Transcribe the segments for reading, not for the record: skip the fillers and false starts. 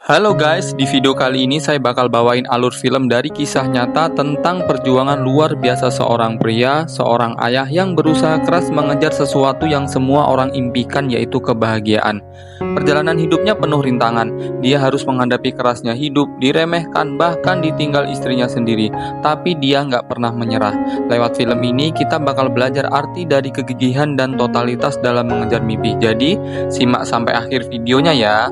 Halo guys, di video kali ini saya bakal bawain alur film dari kisah nyata tentang perjuangan luar biasa seorang pria, seorang ayah yang berusaha keras mengejar sesuatu yang semua orang impikan, yaitu kebahagiaan. Perjalanan hidupnya penuh rintangan, dia harus menghadapi kerasnya hidup, diremehkan, bahkan ditinggal istrinya sendiri. Tapi dia nggak pernah menyerah. Lewat film ini kita bakal belajar arti dari kegigihan dan totalitas dalam mengejar mimpi. Jadi, simak sampai akhir videonya ya.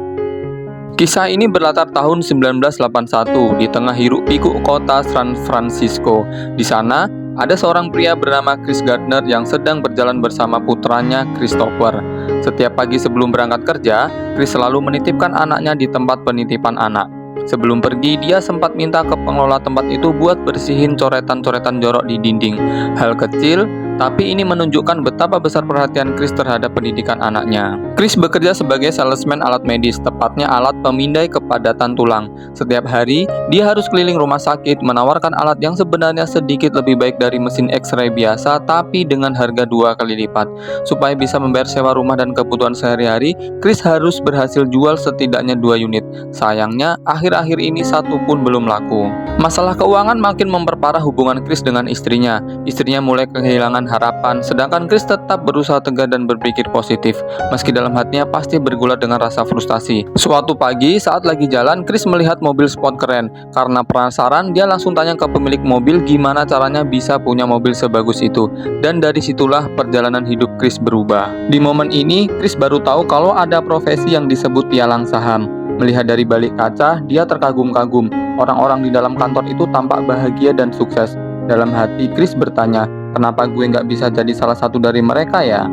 Kisah ini berlatar tahun 1981 di tengah hiruk-pikuk kota San Francisco. Di sana, ada seorang pria bernama Chris Gardner yang sedang berjalan bersama putranya Christopher. Setiap pagi sebelum berangkat kerja, Chris selalu menitipkan anaknya di tempat penitipan anak. Sebelum pergi, dia sempat minta ke pengelola tempat itu buat bersihin coretan-coretan jorok di dinding. Hal kecil, tapi ini menunjukkan betapa besar perhatian Chris terhadap pendidikan anaknya. Chris bekerja sebagai salesman alat medis, tepatnya alat pemindai kepadatan tulang. Setiap hari, dia harus keliling rumah sakit menawarkan alat yang sebenarnya sedikit lebih baik dari mesin X-ray biasa, tapi dengan harga 2 kali lipat. Supaya bisa membayar sewa rumah dan kebutuhan sehari-hari, Chris harus berhasil jual setidaknya 2 unit. Sayangnya, akhir-akhir ini satu pun belum laku. Masalah keuangan makin memperparah hubungan Chris dengan istrinya. Istrinya mulai kehilangan harapan, sedangkan Chris tetap berusaha tegar dan berpikir positif, meski dalam hatinya pasti bergulat dengan rasa frustasi. Suatu pagi, saat lagi jalan, Chris melihat mobil sport keren. Karena penasaran, dia langsung tanya ke pemilik mobil gimana caranya bisa punya mobil sebagus itu. Dan dari situlah perjalanan hidup Chris berubah. Di momen ini, Chris baru tahu kalau ada profesi yang disebut pialang saham. Melihat dari balik kaca, dia terkagum-kagum. Orang-orang di dalam kantor itu tampak bahagia dan sukses. Dalam hati, Chris bertanya, kenapa gue nggak bisa jadi salah satu dari mereka ya?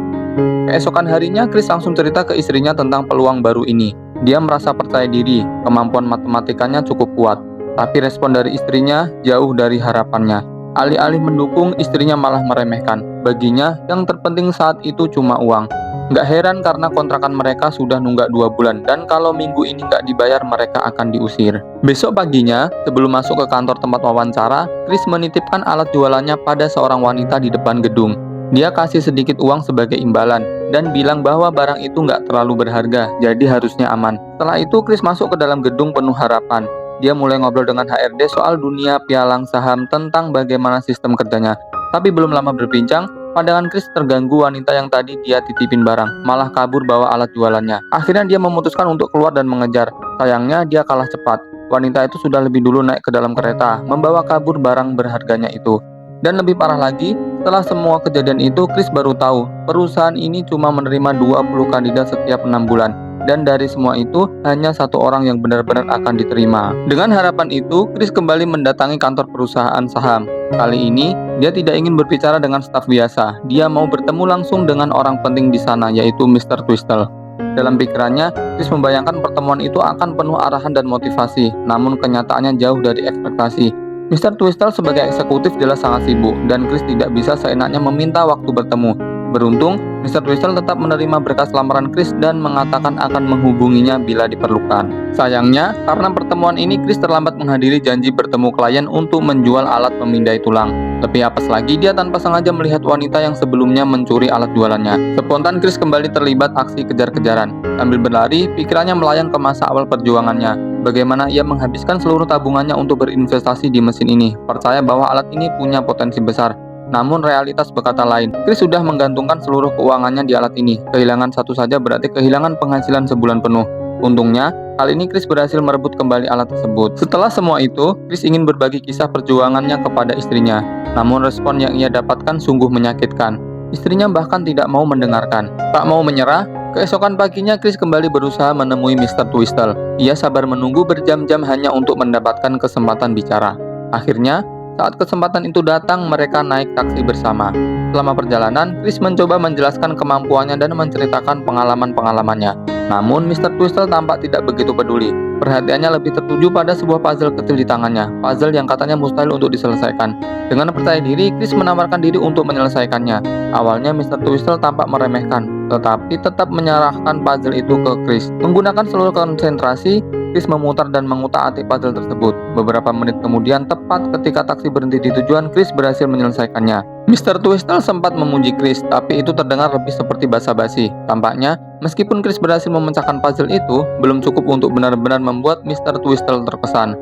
Keesokan harinya, Chris langsung cerita ke istrinya tentang peluang baru ini. Dia merasa percaya diri, kemampuan matematikanya cukup kuat. Tapi respon dari istrinya jauh dari harapannya. Alih-alih mendukung, istrinya malah meremehkan. Baginya, yang terpenting saat itu cuma uang. Nggak heran karena kontrakan mereka sudah nunggak 2 bulan, dan kalau minggu ini nggak dibayar mereka akan diusir. Besok paginya, sebelum masuk ke kantor tempat wawancara, Chris menitipkan alat jualannya pada seorang wanita di depan gedung. Dia kasih sedikit uang sebagai imbalan, dan bilang bahwa barang itu nggak terlalu berharga, jadi harusnya aman. Setelah itu, Chris masuk ke dalam gedung penuh harapan. Dia mulai ngobrol dengan HRD soal dunia pialang saham tentang bagaimana sistem kerjanya. Tapi belum lama berbincang, pandangan Chris terganggu wanita yang tadi dia titipin barang, malah kabur bawa alat jualannya. Akhirnya dia memutuskan untuk keluar dan mengejar. Sayangnya dia kalah cepat. Wanita itu sudah lebih dulu naik ke dalam kereta, membawa kabur barang berharganya itu. Dan lebih parah lagi, setelah semua kejadian itu, Chris baru tahu perusahaan ini cuma menerima 20 kandidat setiap 6 bulan. Dan dari semua itu, hanya 1 orang yang benar-benar akan diterima. Dengan harapan itu, Chris kembali mendatangi kantor perusahaan saham. Kali ini, dia tidak ingin berbicara dengan staf biasa. Dia mau bertemu langsung dengan orang penting di sana, yaitu Mr. Twistle. Dalam pikirannya, Chris membayangkan pertemuan itu akan penuh arahan dan motivasi, namun kenyataannya jauh dari ekspektasi. Mr. Twistle sebagai eksekutif jelas sangat sibuk, dan Chris tidak bisa seenaknya meminta waktu bertemu. Beruntung, Mr. Twistle tetap menerima berkas lamaran Chris dan mengatakan akan menghubunginya bila diperlukan. Sayangnya, karena pertemuan ini Chris terlambat menghadiri janji bertemu klien untuk menjual alat pemindai tulang. Lebih apes lagi, dia tanpa sengaja melihat wanita yang sebelumnya mencuri alat jualannya. Spontan Chris kembali terlibat aksi kejar-kejaran. Sambil berlari, pikirannya melayang ke masa awal perjuangannya. Bagaimana ia menghabiskan seluruh tabungannya untuk berinvestasi di mesin ini. Percaya bahwa alat ini punya potensi besar. Namun realitas berkata lain. Chris sudah menggantungkan seluruh keuangannya di alat ini. Kehilangan satu saja berarti kehilangan penghasilan sebulan penuh. Untungnya, kali ini Chris berhasil merebut kembali alat tersebut. Setelah semua itu, Chris ingin berbagi kisah perjuangannya kepada istrinya. Namun respon yang ia dapatkan sungguh menyakitkan. Istrinya bahkan tidak mau mendengarkan. Tak mau menyerah, keesokan paginya Chris kembali berusaha menemui Mr. Twistle. Ia sabar menunggu berjam-jam hanya untuk mendapatkan kesempatan bicara. Akhirnya, saat kesempatan itu datang, mereka naik taksi bersama. Selama perjalanan, Chris mencoba menjelaskan kemampuannya dan menceritakan pengalaman-pengalamannya. Namun, Mr. Twistle tampak tidak begitu peduli. Perhatiannya lebih tertuju pada sebuah puzzle kecil di tangannya, puzzle yang katanya mustahil untuk diselesaikan. Dengan percaya diri, Chris menawarkan diri untuk menyelesaikannya. Awalnya, Mr. Twistle tampak meremehkan, tetapi tetap menyerahkan puzzle itu ke Chris. Menggunakan seluruh konsentrasi, Chris memutar dan mengutak-atik puzzle tersebut. Beberapa menit kemudian, tepat ketika taksi berhenti di tujuan, Chris berhasil menyelesaikannya. Mr. Twistle sempat memuji Chris, tapi itu terdengar lebih seperti basa-basi. Tampaknya, Meskipun Chris berhasil memecahkan puzzle itu, belum cukup untuk benar-benar membuat Mr. Twistle terkesan.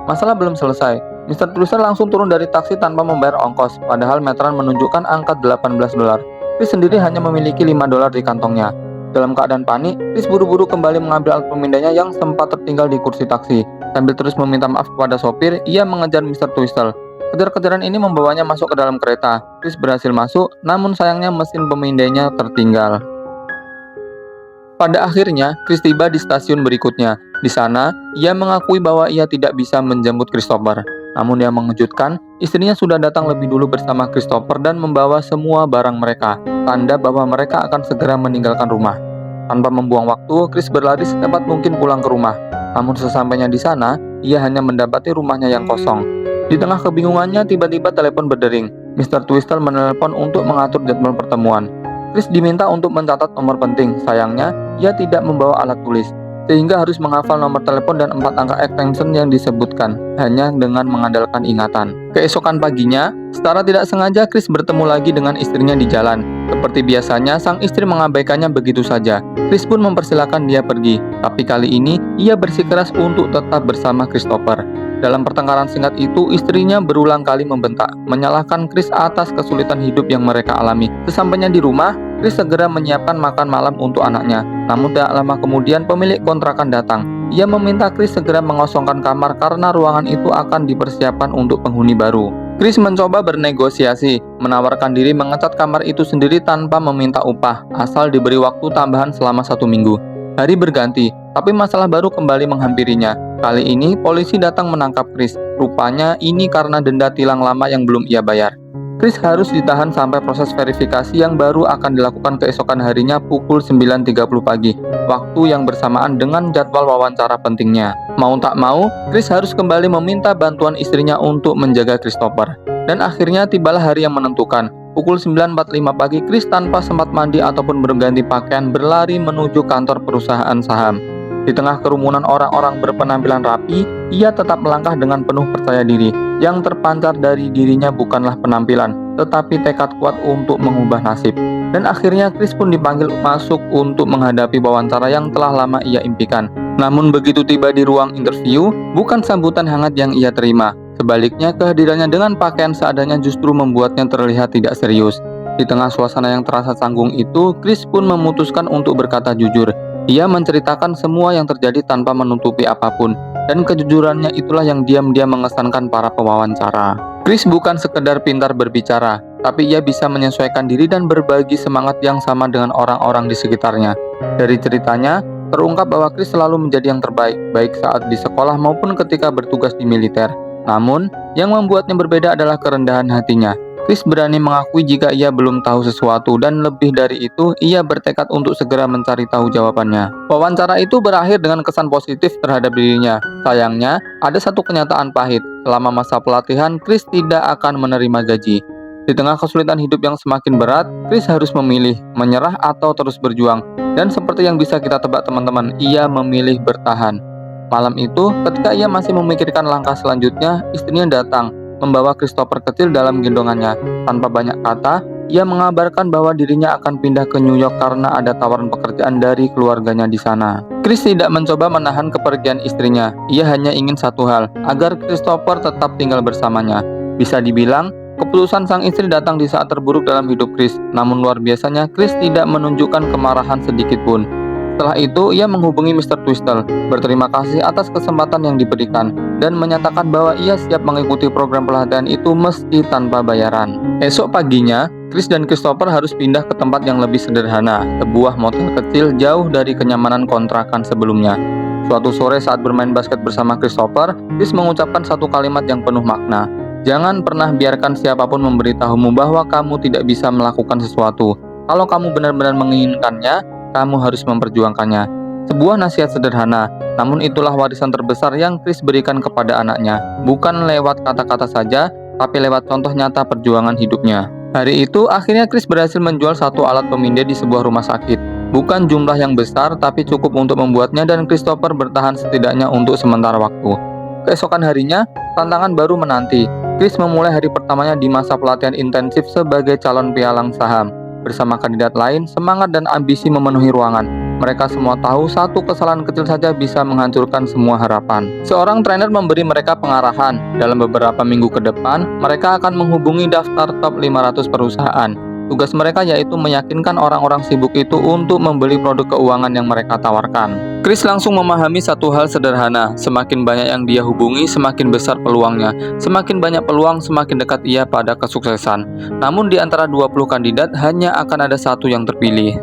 Masalah belum selesai. Mr. Twistle langsung turun dari taksi tanpa membayar ongkos, padahal meteran menunjukkan angka $18. Chris sendiri hanya memiliki $5 di kantongnya. Dalam keadaan panik, Chris buru-buru kembali mengambil alat pemindainya yang sempat tertinggal di kursi taksi. Sambil terus meminta maaf kepada sopir, ia mengejar Mr. Twistle. Kejar-kejaran ini membawanya masuk ke dalam kereta. Chris berhasil masuk, namun sayangnya mesin pemindainya tertinggal. Pada akhirnya, Chris tiba di stasiun berikutnya. Di sana, ia mengakui bahwa ia tidak bisa menjemput Christopher. Namun yang mengejutkan, istrinya sudah datang lebih dulu bersama Christopher dan membawa semua barang mereka, tanda bahwa mereka akan segera meninggalkan rumah. Tanpa membuang waktu, Chris berlari secepat mungkin pulang ke rumah. Namun sesampainya di sana, ia hanya mendapati rumahnya yang kosong. Di tengah kebingungannya, tiba-tiba telepon berdering. Mr. Twistle menelepon untuk mengatur jadwal pertemuan. Chris diminta untuk mencatat nomor penting. Sayangnya, ia tidak membawa alat tulis, sehingga harus menghafal nomor telepon dan 4 angka extension yang disebutkan, hanya dengan mengandalkan ingatan. Keesokan paginya, secara tidak sengaja Chris bertemu lagi dengan istrinya di jalan. Seperti biasanya, sang istri mengabaikannya begitu saja. Chris pun mempersilahkan dia pergi, tapi kali ini ia bersikeras untuk tetap bersama Christopher. Dalam pertengkaran singkat itu, istrinya berulang kali membentak, menyalahkan Chris atas kesulitan hidup yang mereka alami. Sesampainya di rumah, Chris segera menyiapkan makan malam untuk anaknya. Namun tak lama kemudian pemilik kontrakan datang. Ia meminta Chris segera mengosongkan kamar karena ruangan itu akan dipersiapkan untuk penghuni baru. Chris mencoba bernegosiasi, menawarkan diri mengecat kamar itu sendiri tanpa meminta upah, asal diberi waktu tambahan selama 1 minggu. Hari berganti, tapi masalah baru kembali menghampirinya. Kali ini polisi datang menangkap Chris. Rupanya ini karena denda tilang lama yang belum ia bayar. Chris harus ditahan sampai proses verifikasi yang baru akan dilakukan keesokan harinya pukul 9.30 pagi, waktu yang bersamaan dengan jadwal wawancara pentingnya. Mau tak mau, Chris harus kembali meminta bantuan istrinya untuk menjaga Christopher. Dan akhirnya tibalah hari yang menentukan. Pukul 9.45 pagi, Chris tanpa sempat mandi ataupun berganti pakaian berlari menuju kantor perusahaan saham. Di tengah kerumunan orang-orang berpenampilan rapi, ia tetap melangkah dengan penuh percaya diri. Yang terpancar dari dirinya bukanlah penampilan, tetapi tekad kuat untuk mengubah nasib. Dan akhirnya Chris pun dipanggil masuk untuk menghadapi wawancara yang telah lama ia impikan. Namun begitu tiba di ruang interview, bukan sambutan hangat yang ia terima. Sebaliknya, kehadirannya dengan pakaian seadanya justru membuatnya terlihat tidak serius. Di tengah suasana yang terasa canggung itu, Chris pun memutuskan untuk berkata jujur. Ia menceritakan semua yang terjadi tanpa menutupi apapun, dan kejujurannya itulah yang diam-diam mengesankan para pewawancara. Chris bukan sekedar pintar berbicara, tapi ia bisa menyesuaikan diri dan berbagi semangat yang sama dengan orang-orang di sekitarnya. Dari ceritanya, terungkap bahwa Chris selalu menjadi yang terbaik, baik saat di sekolah maupun ketika bertugas di militer. Namun, yang membuatnya berbeda adalah kerendahan hatinya. Chris berani mengakui jika ia belum tahu sesuatu, dan lebih dari itu, ia bertekad untuk segera mencari tahu jawabannya. Wawancara itu berakhir dengan kesan positif terhadap dirinya. Sayangnya, ada satu kenyataan pahit. Selama masa pelatihan, Chris tidak akan menerima gaji. Di tengah kesulitan hidup yang semakin berat, Chris harus memilih, menyerah atau terus berjuang. Dan seperti yang bisa kita tebak teman-teman, ia memilih bertahan. Malam itu, ketika ia masih memikirkan langkah selanjutnya, istrinya datang, membawa Christopher kecil dalam gendongannya. Tanpa banyak kata, ia mengabarkan bahwa dirinya akan pindah ke New York karena ada tawaran pekerjaan dari keluarganya di sana. Chris tidak mencoba menahan kepergian istrinya. Ia hanya ingin satu hal, agar Christopher tetap tinggal bersamanya. Bisa dibilang, keputusan sang istri datang di saat terburuk dalam hidup Chris. Namun luar biasanya, Chris tidak menunjukkan kemarahan sedikit pun. Setelah itu, ia menghubungi Mr. Twistle, berterima kasih atas kesempatan yang diberikan, dan menyatakan bahwa ia siap mengikuti program pelatihan itu meski tanpa bayaran. Esok paginya, Chris dan Christopher harus pindah ke tempat yang lebih sederhana, sebuah motel kecil jauh dari kenyamanan kontrakan sebelumnya. Suatu sore saat bermain basket bersama Christopher, Chris mengucapkan satu kalimat yang penuh makna. Jangan pernah biarkan siapapun memberitahumu bahwa kamu tidak bisa melakukan sesuatu. Kalau kamu benar-benar menginginkannya, kamu harus memperjuangkannya. Sebuah nasihat sederhana, namun itulah warisan terbesar yang Chris berikan kepada anaknya. Bukan lewat kata-kata saja, tapi lewat contoh nyata perjuangan hidupnya. Hari itu, akhirnya Chris berhasil menjual satu alat pemindai di sebuah rumah sakit. Bukan jumlah yang besar, tapi cukup untuk membuatnya dan Christopher bertahan setidaknya untuk sementara waktu. Keesokan harinya, tantangan baru menanti. Chris memulai hari pertamanya di masa pelatihan intensif sebagai calon pialang saham. Bersama kandidat lain, semangat dan ambisi memenuhi ruangan. Mereka semua tahu satu kesalahan kecil saja bisa menghancurkan semua harapan. Seorang trainer memberi mereka pengarahan. Dalam beberapa minggu ke depan, mereka akan menghubungi daftar top 500 perusahaan. Tugas mereka yaitu meyakinkan orang-orang sibuk itu untuk membeli produk keuangan yang mereka tawarkan. Chris langsung memahami satu hal sederhana, semakin banyak yang dia hubungi, semakin besar peluangnya. Semakin banyak peluang, semakin dekat ia pada kesuksesan. Namun di antara 20 kandidat, hanya akan ada satu yang terpilih.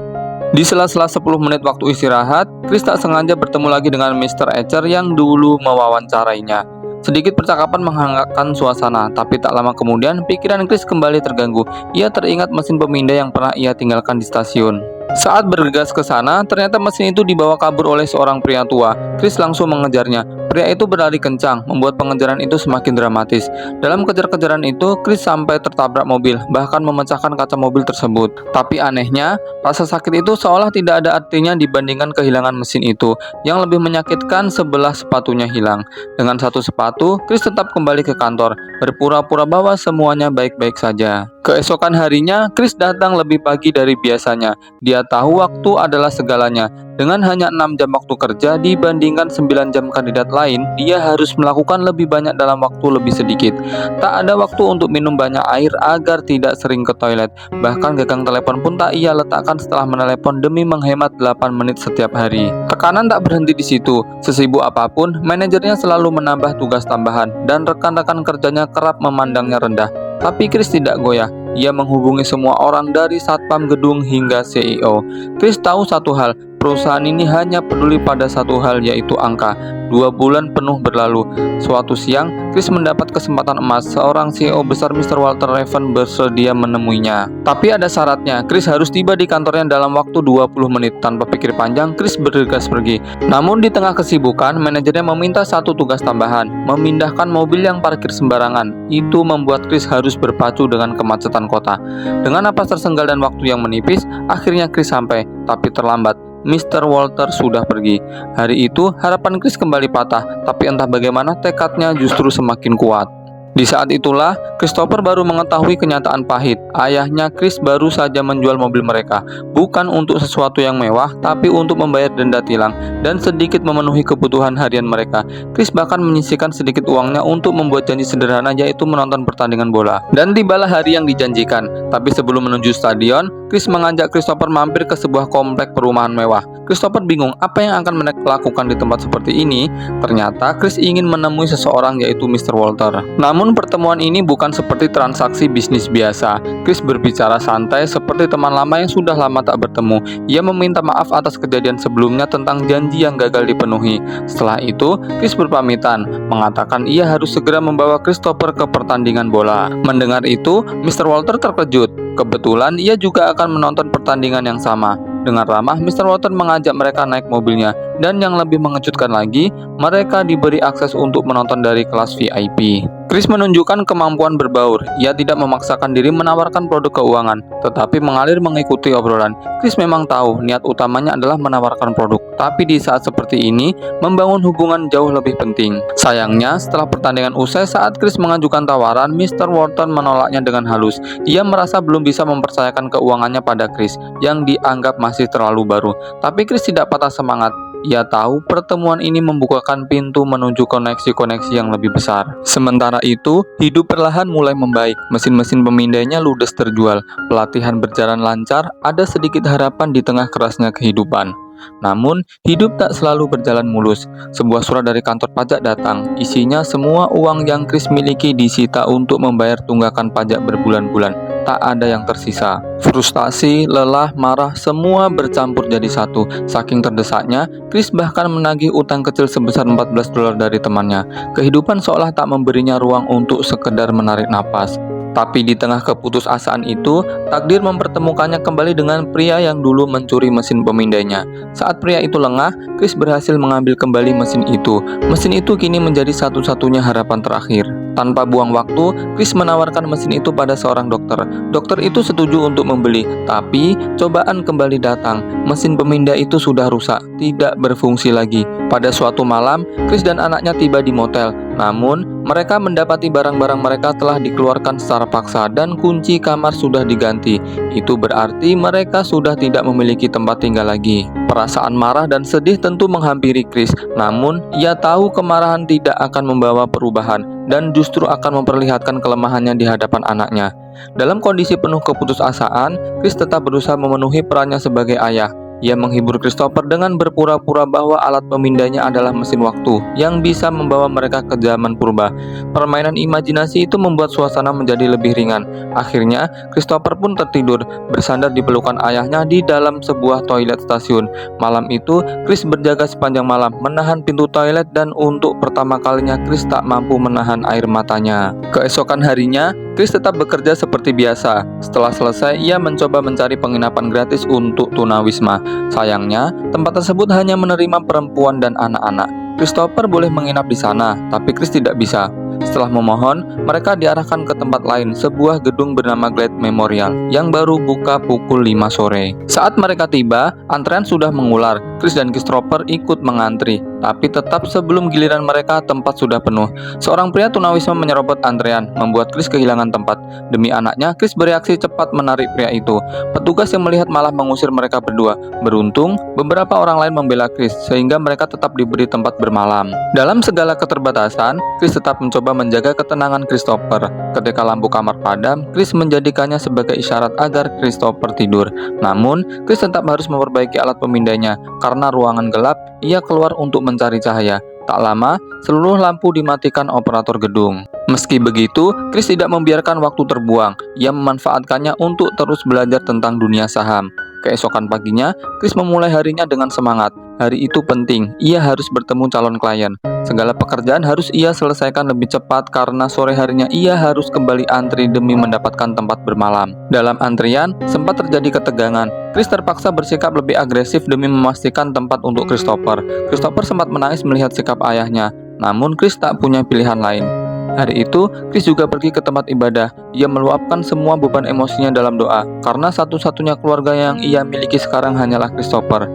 Di sela-sela 10 menit waktu istirahat, Chris tak sengaja bertemu lagi dengan Mr. Etcher yang dulu mewawancarainya. Sedikit percakapan menghangatkan suasana, tapi tak lama kemudian pikiran Chris kembali terganggu. Ia teringat mesin pemindai yang pernah ia tinggalkan di stasiun. Saat bergegas ke sana, ternyata mesin itu dibawa kabur oleh seorang pria tua. Chris langsung mengejarnya. Pria itu berlari kencang, membuat pengejaran itu semakin dramatis. Dalam kejar-kejaran itu, Chris sampai tertabrak mobil, bahkan memecahkan kaca mobil tersebut. Tapi anehnya, rasa sakit itu seolah tidak ada artinya dibandingkan kehilangan mesin itu. Yang lebih menyakitkan sebelah sepatunya hilang. Dengan satu sepatu, Chris tetap kembali ke kantor, berpura-pura bahwa semuanya baik-baik saja. Keesokan harinya, Chris datang lebih pagi dari biasanya. Dia tahu waktu adalah segalanya. Dengan hanya 6 jam waktu kerja dibandingkan 9 jam kandidat lain, dia harus melakukan lebih banyak dalam waktu lebih sedikit. Tak ada waktu untuk minum banyak air agar tidak sering ke toilet. Bahkan gagang telepon pun tak ia letakkan setelah menelepon demi menghemat 8 menit setiap hari. Tekanan tak berhenti di situ. Sesibuk apapun, manajernya selalu menambah tugas tambahan dan rekan-rekan kerjanya kerap memandangnya rendah. Tapi Chris tidak goyah. Ia menghubungi semua orang dari satpam gedung hingga CEO. Chris tahu satu hal, perusahaan ini hanya peduli pada satu hal, yaitu angka. 2 bulan penuh berlalu. Suatu siang, Chris mendapat kesempatan emas. Seorang CEO besar Mr. Walter Raven bersedia menemuinya. Tapi ada syaratnya, Chris harus tiba di kantornya dalam waktu 20 menit. Tanpa pikir panjang, Chris bergegas pergi. Namun di tengah kesibukan, manajernya meminta satu tugas tambahan, memindahkan mobil yang parkir sembarangan. Itu membuat Chris harus berpacu dengan kemacetan kota. Dengan napas tersenggal dan waktu yang menipis, akhirnya Chris sampai, tapi terlambat. Mr. Walter sudah pergi. Hari itu, harapan Chris kembali patah, tapi entah bagaimana tekadnya justru semakin kuat. Di saat itulah, Christopher baru mengetahui kenyataan pahit. Ayahnya Chris baru saja menjual mobil mereka, bukan untuk sesuatu yang mewah, tapi untuk membayar denda tilang dan sedikit memenuhi kebutuhan harian mereka. Chris bahkan menyisihkan sedikit uangnya untuk membuat janji sederhana, yaitu menonton pertandingan bola. Dan tibalah hari yang dijanjikan. Tapi sebelum menuju stadion, Chris mengajak Christopher mampir ke sebuah komplek perumahan mewah. Christopher bingung apa yang akan mereka lakukan di tempat seperti ini. Ternyata Chris ingin menemui seseorang, yaitu Mr. Walter. Namun pertemuan ini bukan seperti transaksi bisnis biasa. Chris berbicara santai seperti teman lama yang sudah lama tak bertemu. Ia meminta maaf atas kejadian sebelumnya tentang janji yang gagal dipenuhi. Setelah itu, Chris berpamitan, mengatakan ia harus segera membawa Christopher ke pertandingan bola. Mendengar itu, Mr. Walter terkejut. Kebetulan ia juga akan menonton pertandingan yang sama. Dengan ramah, Mr. Walter mengajak mereka naik mobilnya. Dan yang lebih mengejutkan lagi, mereka diberi akses untuk menonton dari kelas VIP. Chris menunjukkan kemampuan berbaur. Ia tidak memaksakan diri menawarkan produk keuangan, tetapi mengalir mengikuti obrolan. Chris memang tahu niat utamanya adalah menawarkan produk, tapi di saat seperti ini, membangun hubungan jauh lebih penting. Sayangnya, setelah pertandingan usai, saat Chris mengajukan tawaran, Mr. Walton menolaknya dengan halus. Ia merasa belum bisa mempercayakan keuangannya pada Chris, yang dianggap masih terlalu baru. Tapi Chris tidak patah semangat. Ia tahu pertemuan ini membukakan pintu menuju koneksi-koneksi yang lebih besar. Sementara itu, hidup perlahan mulai membaik. Mesin-mesin pemindainya ludes terjual. Pelatihan berjalan lancar, ada sedikit harapan di tengah kerasnya kehidupan. Namun, hidup tak selalu berjalan mulus. Sebuah surat dari kantor pajak datang. Isinya semua uang yang Chris miliki disita untuk membayar tunggakan pajak berbulan-bulan. Tak ada yang tersisa. Frustasi, lelah, marah, semua bercampur jadi satu. Saking terdesaknya, Chris bahkan menagih utang kecil sebesar $14 dari temannya. Kehidupan seolah tak memberinya ruang untuk sekedar menarik napas. Tapi di tengah keputusasaan itu, takdir mempertemukannya kembali dengan pria yang dulu mencuri mesin pemindainya. Saat pria itu lengah, Chris berhasil mengambil kembali mesin itu. Mesin itu kini menjadi satu-satunya harapan terakhir. Tanpa buang waktu, Chris menawarkan mesin itu pada seorang dokter. Dokter itu setuju untuk membeli, tapi cobaan kembali datang. Mesin pemindai itu sudah rusak, tidak berfungsi lagi. Pada suatu malam, Chris dan anaknya tiba di motel. Namun, mereka mendapati barang-barang mereka telah dikeluarkan secara paksa dan kunci kamar sudah diganti. Itu berarti mereka sudah tidak memiliki tempat tinggal lagi. Perasaan marah dan sedih tentu menghampiri Chris. Namun, ia tahu kemarahan tidak akan membawa perubahan dan justru akan memperlihatkan kelemahannya di hadapan anaknya. Dalam kondisi penuh keputusasaan, Chris tetap berusaha memenuhi perannya sebagai ayah. Ia menghibur Christopher dengan berpura-pura bahwa alat pemindahnya adalah mesin waktu yang bisa membawa mereka ke zaman purba. Permainan imajinasi itu membuat suasana menjadi lebih ringan. Akhirnya, Christopher pun tertidur, bersandar di pelukan ayahnya di dalam sebuah toilet stasiun. Malam itu, Chris berjaga sepanjang malam, menahan pintu toilet dan untuk pertama kalinya Chris tak mampu menahan air matanya. Keesokan harinya, Chris tetap bekerja seperti biasa. Setelah selesai, ia mencoba mencari penginapan gratis untuk tunawisma. Sayangnya, tempat tersebut hanya menerima perempuan dan anak-anak. Christopher boleh menginap di sana, tapi Chris tidak bisa. Setelah memohon, mereka diarahkan ke tempat lain, sebuah gedung bernama Glade Memorial yang baru buka pukul 5 sore. Saat mereka tiba, antrean sudah mengular. Chris dan Christopher ikut mengantri, tapi tetap sebelum giliran mereka, tempat sudah penuh. Seorang pria tunawisma menyerobot antrean, membuat Chris kehilangan tempat. Demi anaknya, Chris bereaksi cepat menarik pria itu. Petugas yang melihat malah mengusir mereka berdua. Beruntung, beberapa orang lain membela Chris, sehingga mereka tetap diberi tempat bermalam. Dalam segala keterbatasan, Chris tetap mencoba menjaga ketenangan Christopher. Ketika lampu kamar padam, Chris menjadikannya sebagai isyarat agar Christopher tidur. Namun, Chris tetap harus memperbaiki alat pemindahnya. Karena ruangan gelap, ia keluar untuk mencari cahaya. Tak lama, seluruh lampu dimatikan operator gedung. Meski begitu, Chris tidak membiarkan waktu terbuang. Ia memanfaatkannya untuk terus belajar tentang dunia saham. Keesokan paginya, Chris memulai harinya dengan semangat. Hari itu penting, ia harus bertemu calon klien. Segala pekerjaan harus ia selesaikan lebih cepat karena sore harinya ia harus kembali antri demi mendapatkan tempat bermalam. Dalam antrian, sempat terjadi ketegangan. Chris terpaksa bersikap lebih agresif demi memastikan tempat untuk Christopher. Christopher sempat menangis melihat sikap ayahnya, namun Chris tak punya pilihan lain. Hari itu, Chris juga pergi ke tempat ibadah. Ia meluapkan semua beban emosinya dalam doa, karena satu-satunya keluarga yang ia miliki sekarang hanyalah Christopher.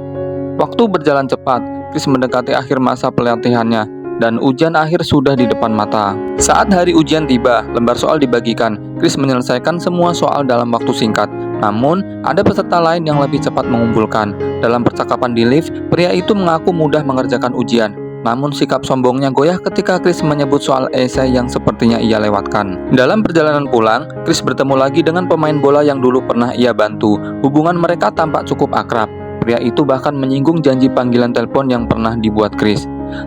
Waktu berjalan cepat, Chris mendekati akhir masa pelatihannya, dan ujian akhir sudah di depan mata. Saat hari ujian tiba, lembar soal dibagikan. Chris menyelesaikan semua soal dalam waktu singkat. Namun, ada peserta lain yang lebih cepat mengumpulkan. Dalam percakapan di lift, pria itu mengaku mudah mengerjakan ujian. Namun sikap sombongnya goyah ketika Chris menyebut soal esai yang sepertinya ia lewatkan. Dalam perjalanan pulang, Chris bertemu lagi dengan pemain bola yang dulu pernah ia bantu. Hubungan mereka tampak cukup akrab. Pria itu bahkan menyinggung janji panggilan telepon yang pernah dibuat Chris.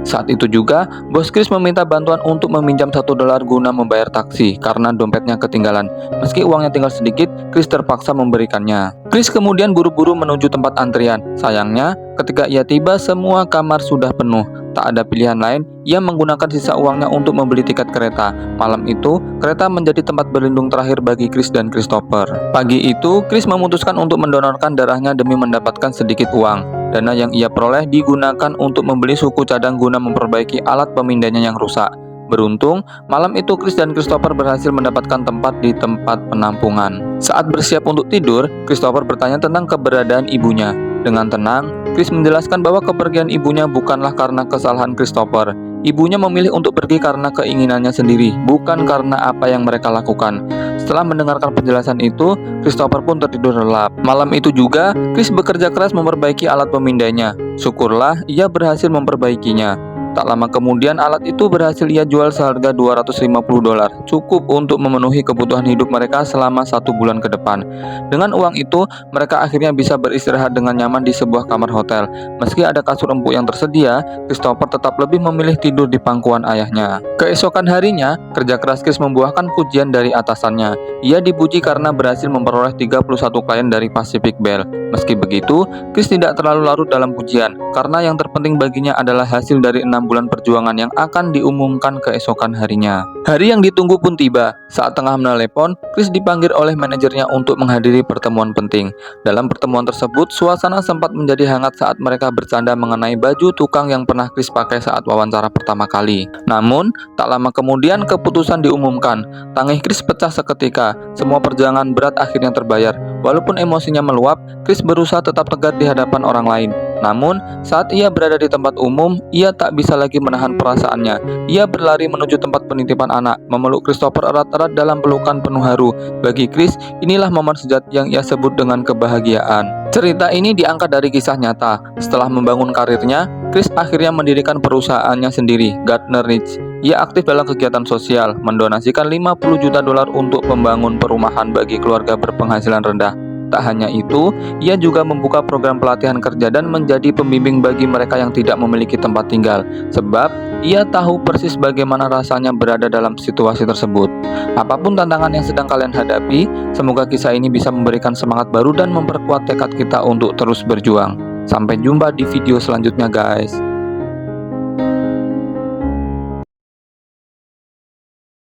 Saat itu juga, bos Chris meminta bantuan untuk meminjam $1 guna membayar taksi karena dompetnya ketinggalan. Meski uangnya tinggal sedikit, Chris terpaksa memberikannya. Chris kemudian buru-buru menuju tempat antrian. Sayangnya, ketika ia tiba, semua kamar sudah penuh. Tak ada pilihan lain, ia menggunakan sisa uangnya untuk membeli tiket kereta. Malam itu, kereta menjadi tempat berlindung terakhir bagi Chris dan Christopher. Pagi itu, Chris memutuskan untuk mendonorkan darahnya demi mendapatkan sedikit uang. Dana yang ia peroleh digunakan untuk membeli suku cadang guna memperbaiki alat pemindahnya yang rusak. Beruntung, malam itu Chris dan Christopher berhasil mendapatkan tempat di tempat penampungan. Saat bersiap untuk tidur, Christopher bertanya tentang keberadaan ibunya. Dengan tenang, Chris menjelaskan bahwa kepergian ibunya bukanlah karena kesalahan Christopher. Ibunya memilih untuk pergi karena keinginannya sendiri, bukan karena apa yang mereka lakukan. Setelah mendengarkan penjelasan itu, Christopher pun tertidur lelap. Malam itu juga, Chris bekerja keras memperbaiki alat pemindahnya. Syukurlah, ia berhasil memperbaikinya. Tak lama kemudian alat itu berhasil ia jual seharga $250, cukup untuk memenuhi kebutuhan hidup mereka selama 1 bulan ke depan. Dengan uang itu, mereka akhirnya bisa beristirahat dengan nyaman di sebuah kamar hotel. Meski ada kasur empuk yang tersedia, Christopher tetap lebih memilih tidur di pangkuan ayahnya. Keesokan harinya, kerja keras Chris membuahkan pujian dari atasannya. Ia dipuji karena berhasil memperoleh 31 klien dari Pacific Bell. Meski begitu, Chris tidak terlalu larut dalam pujian, karena yang terpenting baginya adalah hasil dari 6 bulan perjuangan yang akan diumumkan keesokan harinya. Hari yang ditunggu pun tiba. Saat tengah menelepon, Chris dipanggil oleh manajernya untuk menghadiri pertemuan penting. Dalam pertemuan tersebut, suasana sempat menjadi hangat saat mereka bercanda mengenai baju tukang yang pernah Chris pakai saat wawancara pertama kali. Namun, tak lama kemudian keputusan diumumkan. Tangis Chris pecah seketika. Semua perjuangan berat akhirnya terbayar. Walaupun emosinya meluap, Chris berusaha tetap tegar di hadapan orang lain. Namun, saat ia berada di tempat umum, ia tak bisa lagi menahan perasaannya. Ia berlari menuju tempat penitipan anak, memeluk Christopher erat-erat dalam pelukan penuh haru. Bagi Chris, inilah momen sejati yang ia sebut dengan kebahagiaan. Cerita ini diangkat dari kisah nyata. Setelah membangun karirnya, Chris akhirnya mendirikan perusahaannya sendiri, Gardner Ridge. Ia aktif dalam kegiatan sosial, mendonasikan 50 juta dolar untuk membangun perumahan bagi keluarga berpenghasilan rendah. Tak hanya itu, ia juga membuka program pelatihan kerja dan menjadi pembimbing bagi mereka yang tidak memiliki tempat tinggal. Sebab, ia tahu persis bagaimana rasanya berada dalam situasi tersebut. Apapun tantangan yang sedang kalian hadapi, semoga kisah ini bisa memberikan semangat baru dan memperkuat tekad kita untuk terus berjuang. Sampai jumpa di video selanjutnya guys.